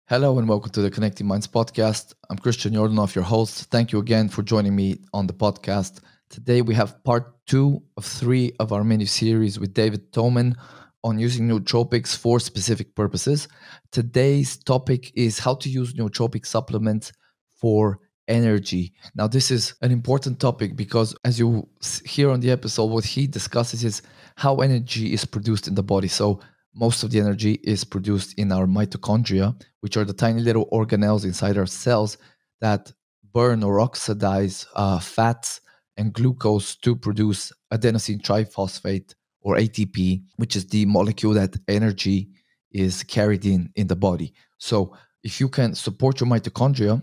Hello and welcome to the Connecting Minds podcast. I'm Christian Yordanov, your host. Thank you again for joining me on the podcast. Today we have part 2 of 3 of our mini-series with David Tomen on using nootropics for specific purposes. Today's topic is how to use nootropic supplements for energy. Now, this is an important topic because as you hear on the episode, what he discusses is how energy is produced in the body. So most of the energy is produced in our mitochondria, which are the tiny little organelles inside our cells that burn or oxidize fats and glucose to produce adenosine triphosphate or ATP, which is the molecule that energy is carried in the body. So if you can support your mitochondria,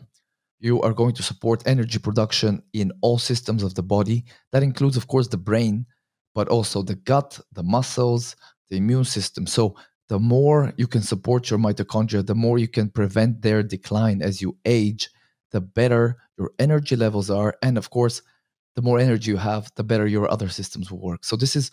you are going to support energy production in all systems of the body. That includes, of course, the brain, but also the gut, the muscles, the immune system. So the more you can support your mitochondria, the more you can prevent their decline as you age, the better your energy levels are. And of course, the more energy you have, the better your other systems will work. So this is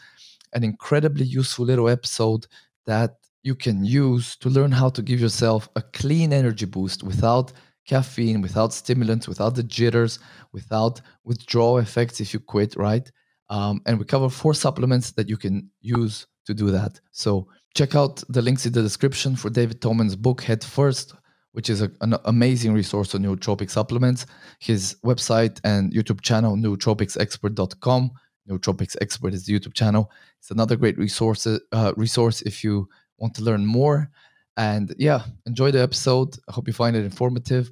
an incredibly useful little episode that you can use to learn how to give yourself a clean energy boost without caffeine, without stimulants, without the jitters, without withdrawal effects if you quit, right? And we cover 4 supplements that you can use to do that. So check out the links in the description for David Tomen's book, Head First, which is an amazing resource on nootropic supplements. His website and YouTube channel, nootropicsexpert.com. Nootropics Expert is the YouTube channel. It's another great resource if you want to learn more. And yeah, enjoy the episode. I hope you find it informative.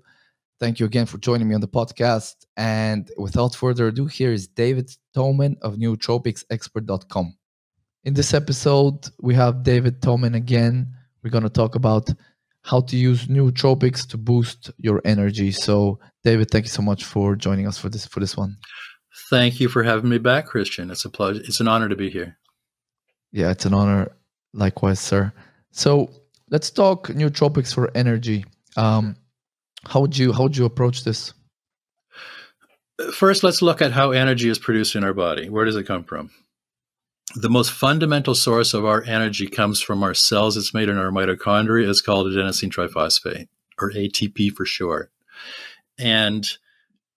Thank you again for joining me on the podcast. And without further ado, here is David Tomen of nootropicsexpert.com. In this episode, we have David Tomen again. We're going to talk about how to use nootropics to boost your energy. So, David, thank you so much for joining us for this one. Thank you for having me back, Christian. It's a pleasure. It's an honor to be here. Yeah, it's an honor. Likewise, sir. So, let's talk nootropics for energy. How would you approach this? First, let's look at how energy is produced in our body. Where does it come from? The most fundamental source of our energy comes from our cells. It's made in our mitochondria. It's called adenosine triphosphate, or ATP for short. And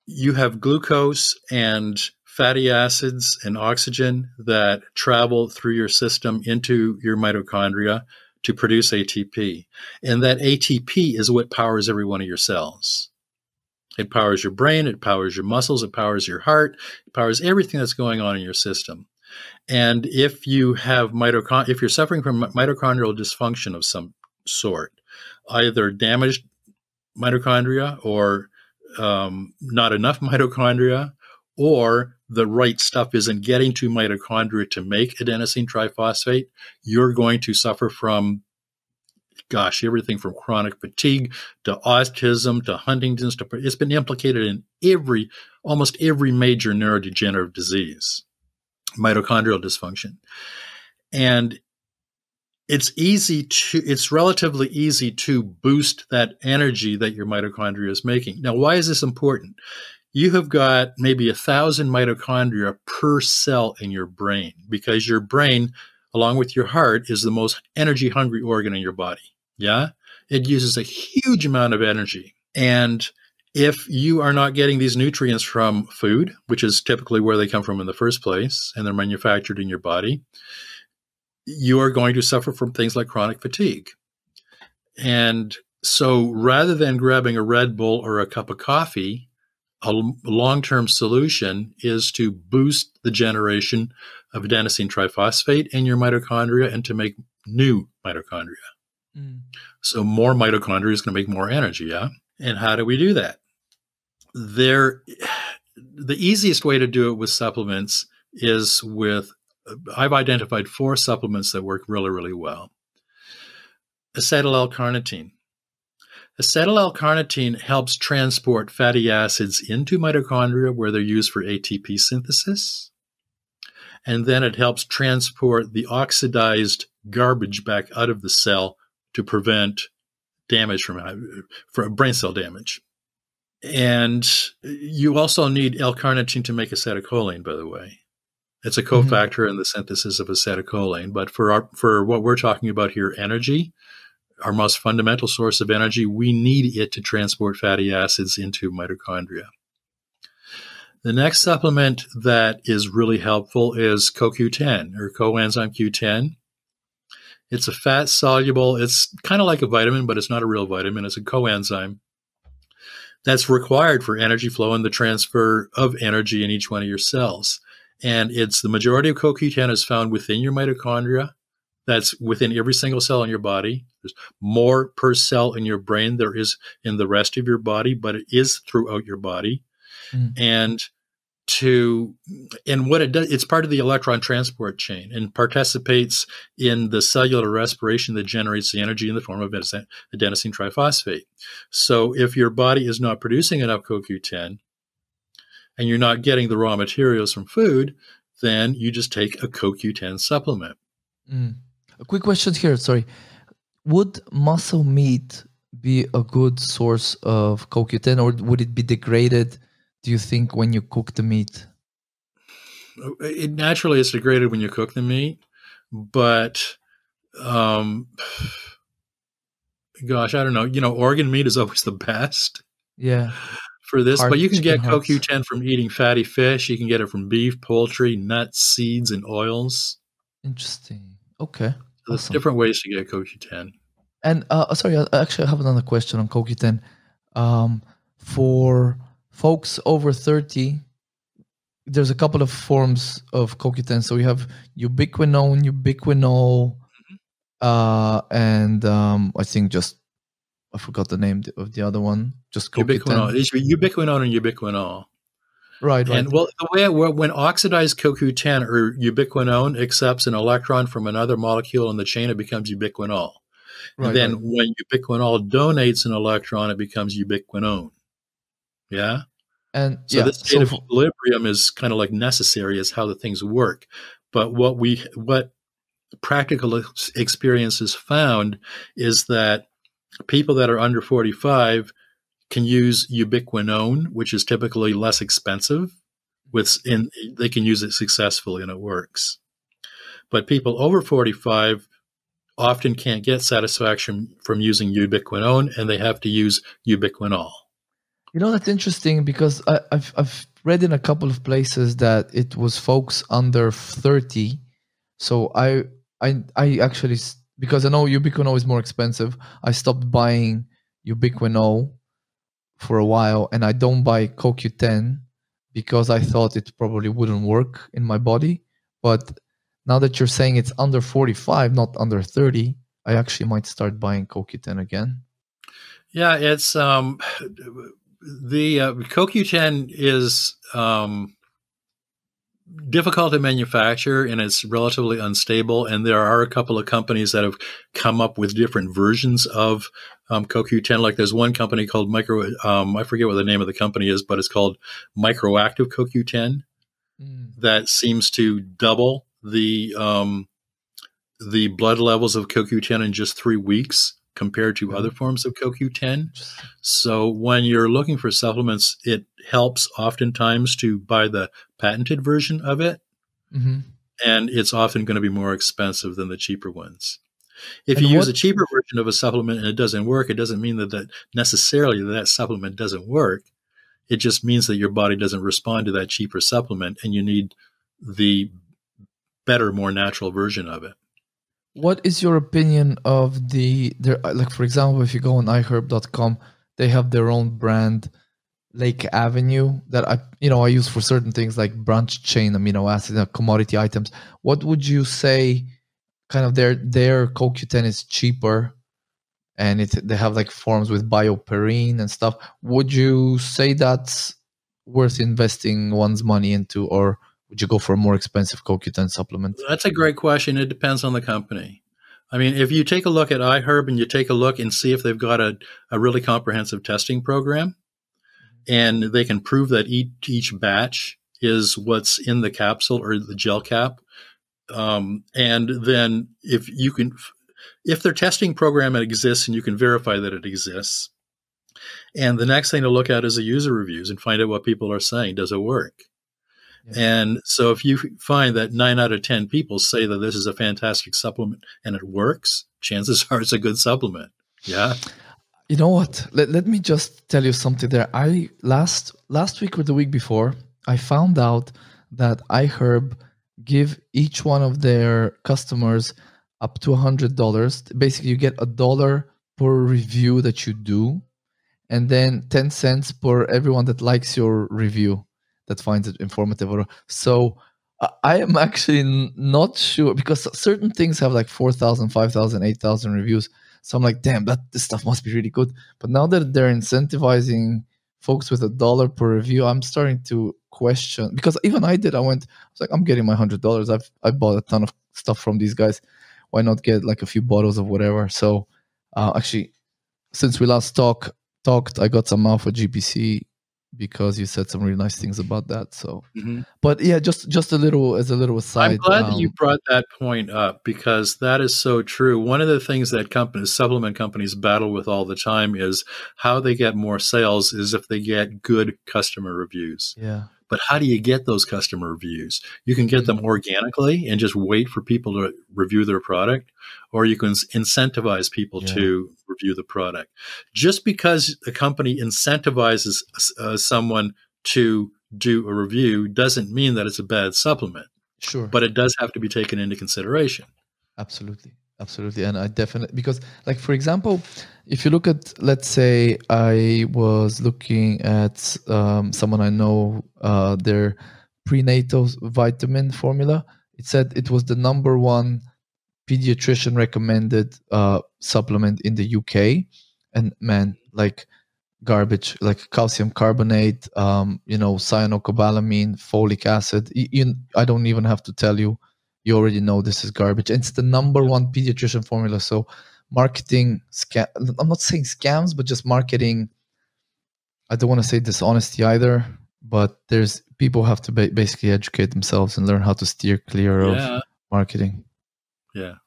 you have glucose and fatty acids and oxygen that travel through your system into your mitochondria to produce ATP. And that ATP is what powers every one of your cells. It powers your brain, it powers your muscles, it powers your heart, it powers everything that's going on in your system. And if you have if you're suffering from mitochondrial dysfunction of some sort, either damaged mitochondria or not enough mitochondria, or the right stuff isn't getting to mitochondria to make adenosine triphosphate, you're going to suffer from, everything from chronic fatigue to autism to Huntington's. It's been implicated in almost every major neurodegenerative disease. Mitochondrial dysfunction. And it's relatively easy to boost that energy that your mitochondria is making. Now, why is this important? You have got maybe 1,000 mitochondria per cell in your brain, because your brain, along with your heart, is the most energy hungry organ in your body. Yeah. It uses a huge amount of energy. And if you are not getting these nutrients from food, which is typically where they come from in the first place, and they're manufactured in your body, you are going to suffer from things like chronic fatigue. And so rather than grabbing a Red Bull or a cup of coffee, a long-term solution is to boost the generation of adenosine triphosphate in your mitochondria and to make new mitochondria. So more mitochondria is going to make more energy, yeah? And how do we do that? The easiest way to do it with supplements is I've identified 4 supplements that work really, really well. Acetyl-L-carnitine. Acetyl-L-carnitine helps transport fatty acids into mitochondria where they're used for ATP synthesis. And then it helps transport the oxidized garbage back out of the cell to prevent damage from brain cell damage. And you also need L-carnitine to make acetylcholine, by the way. It's a cofactor in the synthesis of acetylcholine. But for what we're talking about here, energy, our most fundamental source of energy. We need it to transport fatty acids into mitochondria. The next supplement that is really helpful is CoQ10 or coenzyme Q10. It's a fat soluble, it's kind of like a vitamin, but it's not a real vitamin. It's a coenzyme that's required for energy flow and the transfer of energy in each one of your cells. And it's the majority of CoQ10 is found within your mitochondria. That's within every single cell in your body. There's more per cell in your brain there is in the rest of your body, but it is throughout your body. And what it does, it's part of the electron transport chain and participates in the cellular respiration that generates the energy in the form of adenosine triphosphate. So if your body is not producing enough CoQ10 and you're not getting the raw materials from food, then you just take a CoQ10 supplement. A quick question here, sorry. Would muscle meat be a good source of CoQ10, or would it be degraded, do you think, when you cook the meat? It naturally is degraded when you cook the meat, but gosh, I don't know. You know, organ meat is always the best. Yeah. For this, but you can get hearts. CoQ10 from eating fatty fish. You can get it from beef, poultry, nuts, seeds, and oils. Interesting. Okay. So there's different ways to get CoQ10. And sorry, I actually have another question on CoQ10. For folks over 30, there's a couple of forms of CoQ10. So we have Ubiquinol, and I think I forgot the name of the other one. Just CoQ10. Ubiquinol and Ubiquinol. Right. And well, the way when oxidized CoQ10 or ubiquinone accepts an electron from another molecule in the chain, it becomes ubiquinol. And then when ubiquinol donates an electron, it becomes ubiquinone. Yeah. And so this state of equilibrium is kind of like necessary as how the things work. But what practical experience has found is that people that are under 45 can use ubiquinone, which is typically less expensive. They can use it successfully and it works. But people over 45 often can't get satisfaction from using ubiquinone, and they have to use ubiquinol. You know, that's interesting because I've read in a couple of places that it was folks under 30. So I actually, because I know ubiquinol is more expensive, I stopped buying ubiquinol for a while, and I don't buy CoQ10 because I thought it probably wouldn't work in my body. But now that you're saying it's under 45, not under 30, I actually might start buying CoQ10 again. Yeah, it's the CoQ10 is difficult to manufacture, and it's relatively unstable. And there are a couple of companies that have come up with different versions of CoQ10. Like there's one company called I forget what the name of the company is, but it's called Microactive CoQ10 that seems to double the blood levels of CoQ10 in just 3 weeks compared to other forms of CoQ10. So when you're looking for supplements, it helps oftentimes to buy the patented version of it. And it's often going to be more expensive than the cheaper ones. If you use a cheaper version of a supplement and it doesn't work, it doesn't mean that necessarily that supplement doesn't work. It just means that your body doesn't respond to that cheaper supplement, and you need the better, more natural version of it. What is your opinion of like, for example, if you go on iHerb.com, they have their own brand, Lake Avenue, that I use for certain things like branched chain amino acid, commodity items. What would you say kind of their CoQ10 is cheaper, and they have like forms with bioperine and stuff? Would you say that's worth investing one's money into, or would you go for a more expensive CoQ10 supplement? That's a great question. It depends on the company. I mean, if you take a look at iHerb and you take a look and see if they've got a really comprehensive testing program, and they can prove that each batch is what's in the capsule or the gel cap, and then if their testing program exists and you can verify that it exists, and the next thing to look at is the user reviews and find out what people are saying. Does it work? And so if you find that 9 out of 10 people say that this is a fantastic supplement and it works chances are it's a good supplement. Yeah. You know what? Let me just tell you something there. I last week or the week before, I found out that iHerb give each one of their customers up to $100. Basically, you get $1 per review that you do, and then 10 cents per everyone that likes your review, that finds it informative. So I am actually not sure, because certain things have like 4,000, 5,000, 8,000 reviews. So I'm like, damn, this stuff must be really good. But now that they're incentivizing folks with $1 per review, I'm starting to question, because even I was like, I'm getting my $100. I bought a ton of stuff from these guys. Why not get like a few bottles of whatever? So actually, since we last talked, I got some Alpha GPC because you said some really nice things about that. So, but yeah, just a little aside. I'm glad that you brought that point up, because that is so true. One of the things that supplement companies battle with all the time is how they get more sales is if they get good customer reviews. Yeah. But how do you get those customer reviews? You can get them organically and just wait for people to review their product, or you can incentivize people to review the product. Just because a company incentivizes someone to do a review doesn't mean that it's a bad supplement. Sure. But it does have to be taken into consideration. Absolutely. And I definitely, because like, for example, if you look at, let's say I was looking at someone I know, their prenatal vitamin formula, it said it was the #1 pediatrician recommended supplement in the UK. And man, like garbage, like calcium carbonate, cyanocobalamin, folic acid. I don't even have to tell you. You already know this is garbage. And it's the #1 pediatrician formula. So marketing, I'm not saying scams, but just marketing. I don't want to say dishonesty either, but there's people have to basically educate themselves and learn how to steer clear of marketing. Yeah.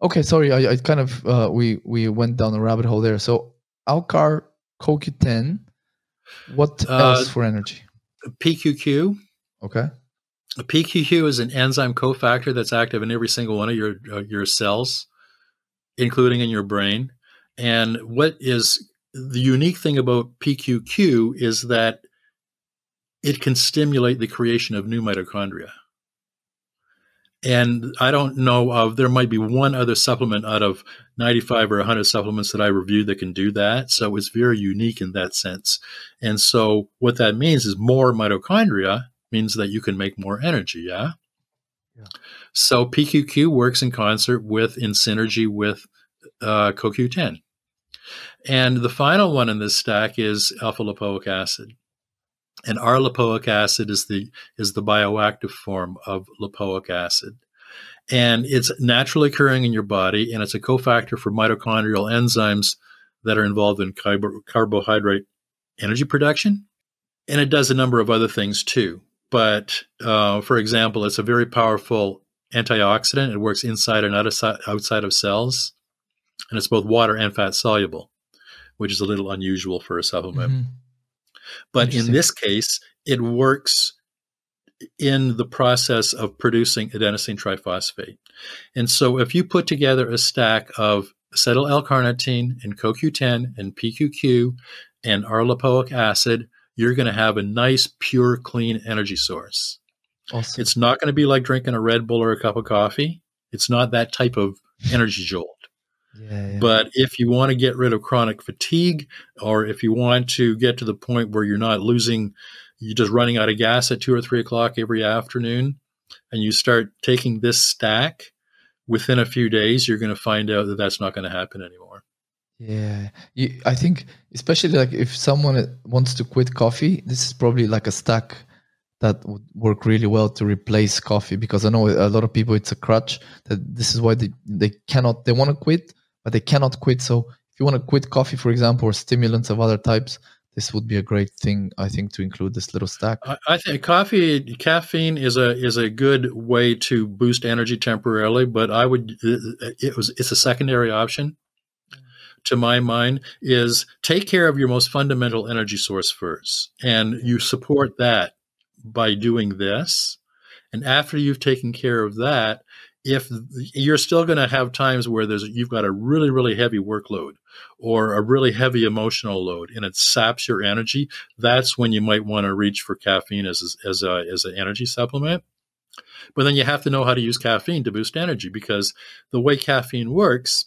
Okay, sorry, I kind of we went down a rabbit hole there. So Alcar CoQ10. What else for energy? PQQ. Okay. PQQ is an enzyme cofactor that's active in every single one of your cells, including in your brain. And what is the unique thing about PQQ is that it can stimulate the creation of new mitochondria. And I don't know of, there might be one other supplement out of 95 or 100 supplements that I reviewed that can do that. So it's very unique in that sense. And so what that means is more mitochondria means that you can make more energy. Yeah. So PQQ works in concert in synergy with CoQ10. And the final one in this stack is alpha lipoic acid. And our lipoic acid is the bioactive form of lipoic acid. And it's naturally occurring in your body, and it's a cofactor for mitochondrial enzymes that are involved in carbohydrate energy production. And it does a number of other things too. But for example, it's a very powerful antioxidant. It works inside and outside of cells. And it's both water and fat soluble, which is a little unusual for a supplement. But in this case, it works in the process of producing adenosine triphosphate. And so if you put together a stack of acetyl L-carnitine and CoQ10 and PQQ and R-lipoic acid, you're going to have a nice, pure, clean energy source. Awesome. It's not going to be like drinking a Red Bull or a cup of coffee. It's not that type of energy jolt. But if you want to get rid of chronic fatigue, or if you want to get to the point where you're just running out of gas at 2 or 3 o'clock every afternoon, and you start taking this stack, within a few days, you're going to find out that that's not going to happen anymore. Yeah. I think, especially like if someone wants to quit coffee, this is probably like a stack that would work really well to replace coffee, because I know a lot of people, it's a crutch, that this is why they want to quit, but they cannot quit. So if you want to quit coffee, for example, or stimulants of other types, this would be a great thing, I think, to include this little stack. I think caffeine is a good way to boost energy temporarily, but it's a secondary option. To my mind, is take care of your most fundamental energy source first, and you support that by doing this. And after you've taken care of that, if you're still going to have times where you've got a really, really heavy workload or a really heavy emotional load and it saps your energy, that's when you might want to reach for caffeine as an energy supplement. But then you have to know how to use caffeine to boost energy, because the way caffeine works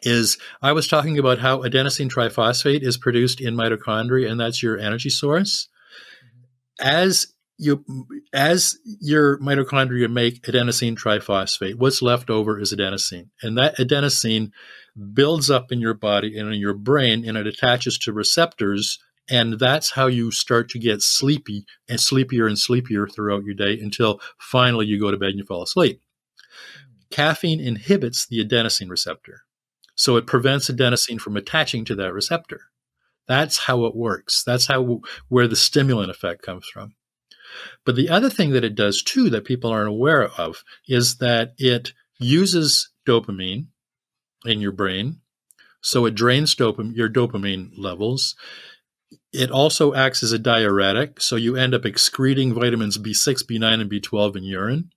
is, I was talking about how adenosine triphosphate is produced in mitochondria, and that's your energy source. As your mitochondria make adenosine triphosphate, what's left over is adenosine. And that adenosine builds up in your body and in your brain, and it attaches to receptors. And that's how you start to get sleepy and sleepier and sleepier throughout your day until finally you go to bed and you fall asleep. Caffeine inhibits the adenosine receptor. So it prevents adenosine from attaching to that receptor. That's how it works. That's where the stimulant effect comes from. But the other thing that it does too that people aren't aware of is that it uses dopamine in your brain. So it drains your dopamine levels. It also acts as a diuretic. So you end up excreting vitamins B6, B9, and B12 in urine,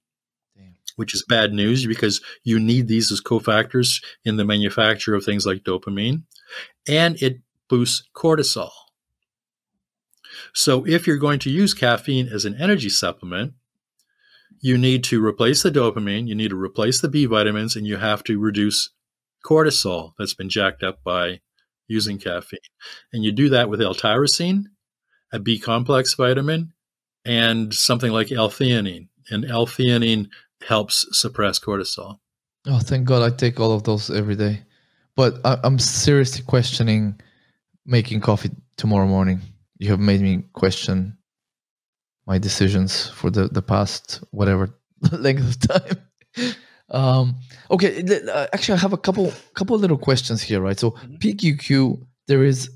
which is bad news because you need these as cofactors in the manufacture of things like dopamine. And it boosts cortisol. So if you're going to use caffeine as an energy supplement, you need to replace the dopamine, you need to replace the B vitamins, and you have to reduce cortisol that's been jacked up by using caffeine. And you do that with L-tyrosine, a B complex vitamin, and something like L-theanine. And L-theanine helps suppress cortisol. Oh, thank God I take all of those every day. But I'm seriously questioning making coffee tomorrow morning. You have made me question my decisions for the past whatever length of time. Okay, actually, I have a couple little questions here, right? So PQQ, there is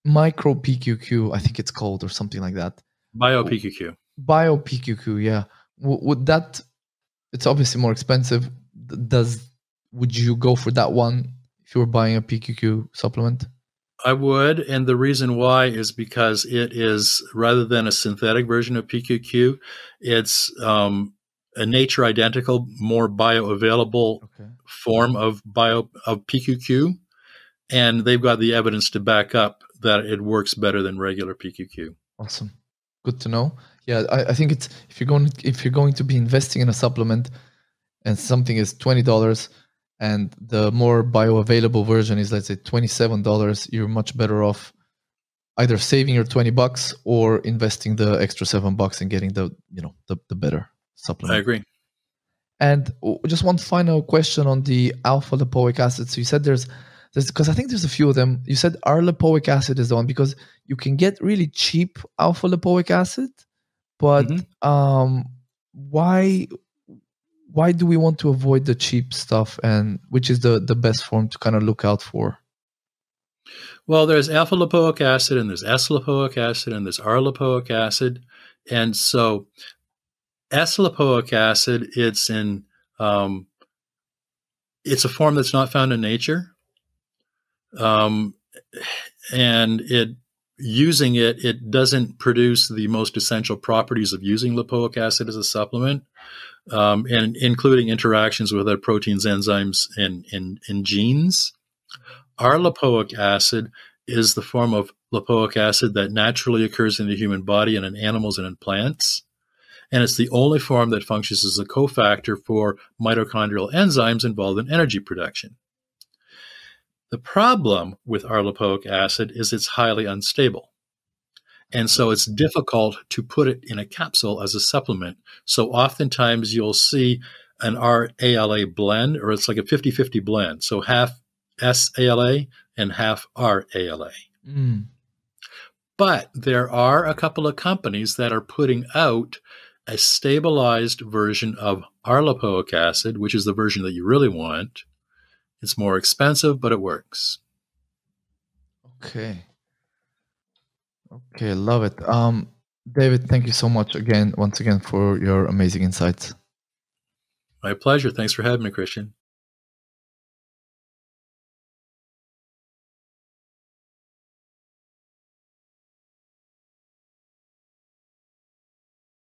micro PQQ, I think it's called, or something like that. Bio PQQ. Bio PQQ, yeah. Would that? It's obviously more expensive. Would you go for that one if you were buying a PQQ supplement? I would, and the reason why is because it is, rather than a synthetic version of PQQ, it's a nature identical, more bioavailable form of PQQ, and they've got the evidence to back up that it works better than regular PQQ. Awesome, good to know. Yeah, I think it's if you're going to be investing in a supplement, and something is $20. And the more bioavailable version is, let's say, $27, you're much better off either saving your $20 or investing the extra $7 and getting the better supplement. I agree. And just one final question on the alpha lipoic acid. So you said there's because I think there's a few of them. You said our lipoic acid is the one, because you can get really cheap alpha lipoic acid, but why do we want to avoid the cheap stuff, and which is the best form to kind of look out for? Well, there's alpha lipoic acid, and there's S lipoic acid, and there's R lipoic acid. And so S lipoic acid, it's a form that's not found in nature. And using it doesn't produce the most essential properties of using lipoic acid as a supplement. And including interactions with other proteins, enzymes, and genes. Our lipoic acid is the form of lipoic acid that naturally occurs in the human body and in animals and in plants. And it's the only form that functions as a cofactor for mitochondrial enzymes involved in energy production. The problem with our lipoic acid is it's highly unstable. And so it's difficult to put it in a capsule as a supplement. So oftentimes you'll see an R-ALA blend, or it's like a 50-50 blend. So half S-ALA and half R-ALA. But there are a couple of companies that are putting out a stabilized version of our lipoic acid, which is the version that you really want. It's more expensive, but it works. Okay, love it. David, thank you so much once again for your amazing insights. My pleasure. Thanks for having me, Christian.